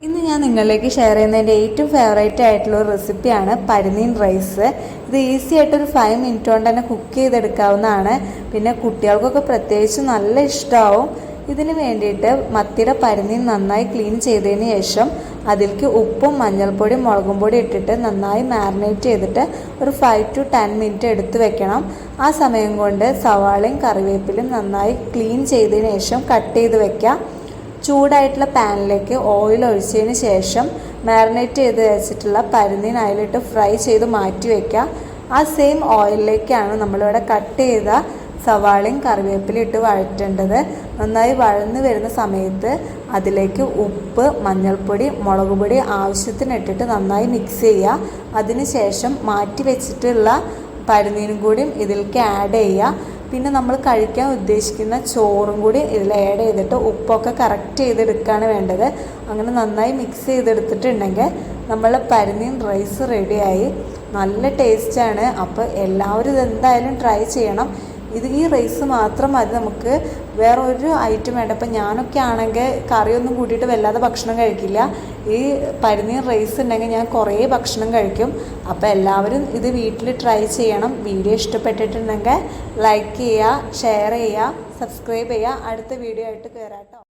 ഇന്ന് ഞാൻ നിങ്ങളിലേക്ക് ഷെയർ ചെയ്യുന്നതിൻ്റെ ഏറ്റവും ഫേവറേറ്റ് ആയിട്ടുള്ള ഒരു റെസിപ്പിയാണ് പരിനീൻ റൈസ്. ഇത് ഈസി ആയിട്ടൊരു 5 മിനിറ്റ് കൊണ്ട് തന്നെ കുക്ക് ചെയ്തെടുക്കാവുന്നതാണ്. പിന്നെ കുട്ടികൾക്കൊക്കെ പ്രത്യേകിച്ച് നല്ല ഇഷ്ടമാവും. ഇതിന് വേണ്ടിയിട്ട് മത്തിയുടെ പരിനീൻ നന്നായി ക്ലീൻ ചെയ്തതിന് ശേഷം അതിലേക്ക് ഉപ്പും മഞ്ഞൾപ്പൊടിയും മുളകും പൊടി ഇട്ടിട്ട് നന്നായി മാരിനേറ്റ് ചെയ്തിട്ട് ഒരു 5 to 10 മിനിറ്റ് എടുത്ത് വെക്കണം. ആ സമയം കൊണ്ട് സവാളയും കറിവേപ്പിലും നന്നായി ക്ലീൻ ചെയ്തതിന് ശേഷം കട്ട് ചെയ്ത് വെക്കാം. ചൂടായിട്ടുള്ള പാനിലേക്ക് ഓയിൽ ഒഴിച്ചതിന് ശേഷം മാരിനേറ്റ് ചെയ്ത് വെച്ചിട്ടുള്ള പരിനീൻ അതിലിട്ട് ഫ്രൈ ചെയ്ത് മാറ്റി വയ്ക്കുക. ആ സെയിം ഓയിലിലേക്കാണ് നമ്മളിവിടെ കട്ട് ചെയ്ത സവാളയും കറിവേപ്പിലയും ഇട്ട് വഴറ്റേണ്ടത്. നന്നായി വഴന്ന് വരുന്ന സമയത്ത് അതിലേക്ക് ഉപ്പ്, മഞ്ഞൾപ്പൊടി, മുളക് പൊടി ആവശ്യത്തിന് ഇട്ടിട്ട് നന്നായി മിക്സ് ചെയ്യുക. അതിന് ശേഷം മാറ്റി വെച്ചിട്ടുള്ള പരിനീനും കൂടിയും ഇതിലേക്ക് ആഡ് ചെയ്യുക. പിന്നെ നമ്മൾ കഴിക്കാൻ ഉദ്ദേശിക്കുന്ന ചോറും കൂടി ഇതിൽ ആഡ് ചെയ്തിട്ട് ഉപ്പൊക്കെ കറക്റ്റ് ചെയ്തെടുക്കുകയാണ് വേണ്ടത്. അങ്ങനെ നന്നായി മിക്സ് ചെയ്തെടുത്തിട്ടുണ്ടെങ്കിൽ നമ്മൾ പരിനീൻ റൈസ് റെഡിയായി. നല്ല ടേസ്റ്റാണ്. അപ്പോൾ എല്ലാവരും ഇതെന്തായാലും ട്രൈ ചെയ്യണം. ഈ റൈസ് മാത്രം മതി, നമുക്ക് വേറെ ഒരു ഐറ്റം വേണ്ട. ഇപ്പം ഞാനൊക്കെ ആണെങ്കിൽ കറിയൊന്നും കൂട്ടിയിട്ട് വല്ലാതെ ഭക്ഷണം കഴിക്കില്ല. ഈ പരിനീൻ റൈസ് ഉണ്ടെങ്കിൽ ഞാൻ കുറേ ഭക്ഷണം കഴിക്കും. അപ്പോൾ എല്ലാവരും ഇത് വീട്ടിൽ ട്രൈ ചെയ്യണം. വീഡിയോ ഇഷ്ടപ്പെട്ടിട്ടുണ്ടെങ്കിൽ ലൈക്ക് ചെയ്യുക, ഷെയർ ചെയ്യുക, സബ്സ്ക്രൈബ് ചെയ്യുക. അടുത്ത വീഡിയോ ആയിട്ട് കയറാം കേട്ടോ.